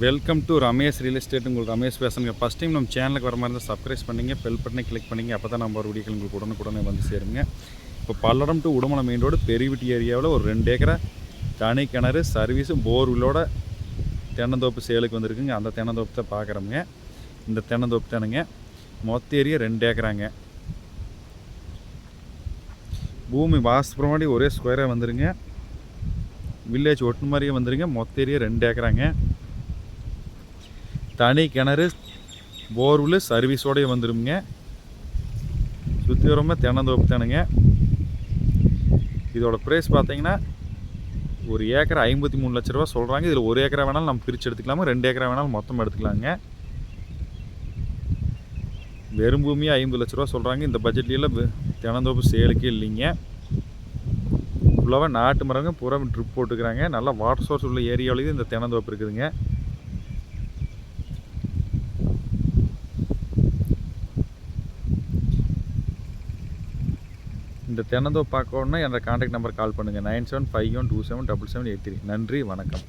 Welcome to Ramesh real estate. உங்களுக்கு ரமேஷ் பேசுங்க. First time நம்ம சேனலுக்கு வர மாதிரி இருந்தால் சப்ஸ்கிரைப் பண்ணிங்க, பெல் பட்டனை கிளிக் பண்ணிங்க. அப்போ தான் நம்ம ஒரு வீடியோக்கள் உங்களுக்கு உடனுக்குடனே வந்து சேருங்க. இப்போ Palladam to Udumalai main road Periyavitti ஏரியாவில் ஒரு 2 ஏக்கரா தனி கிணறு சர்வீஸும் போர்வில்லோட தென்னந்தோப்பு சேலுக்கு வந்துருக்குங்க. அந்த தென்னந்தோப்பு தான் பார்க்குறோங்க. இந்த தென்னந்தோப்பு தானுங்க. மொத்த ஏரியா 2 ஏக்கராங்க. பூமி வாஸ்துபுரமாடி ஒரே ஸ்கொயராக வந்துருங்க. வில்லேஜ் ஒட்டு மாதிரியே வந்துருங்க. மொத்த ஏரியா 2 ஏக்கராங்க. தனி கிணறு போர்வில் சர்வீஸோடய வந்துடுங்க. சுற்றி வரமாக தென்னந்தோப்பு தானுங்க. இதோட ப்ரைஸ் பார்த்தீங்கன்னா ஒரு ஏக்கர் 53 லட்ச ரூபா சொல்கிறாங்க. இதில் 1 ஏக்கரா வேணாலும் நம்ம பிரித்து எடுத்துக்கலாமா, 2 ஏக்கரா வேணாலும் மொத்தம் எடுத்துக்கலாங்க. வெறும் பூமியாக 50 லட்ச ரூபா சொல்கிறாங்க. இந்த பட்ஜெட்லாம் தென்னந்தோப்பு சேலுக்கே இல்லைங்க. ஃபுல்லாக நாட்டு மரங்க பூரா ட்ரிப் போட்டுக்கிறாங்க. நல்லா வாட்டர் சோர்ஸ் உள்ள ஏரியாவிலேயும் இந்த தென்னந்தோப்பு இருக்குதுங்க. இந்த தென்னந்தோப்பு பார்க்கணுன்னா என்னோட கான்டாக்ட் நம்பர் கால் பண்ணுங்கள். 9751277783. நன்றி, வணக்கம்.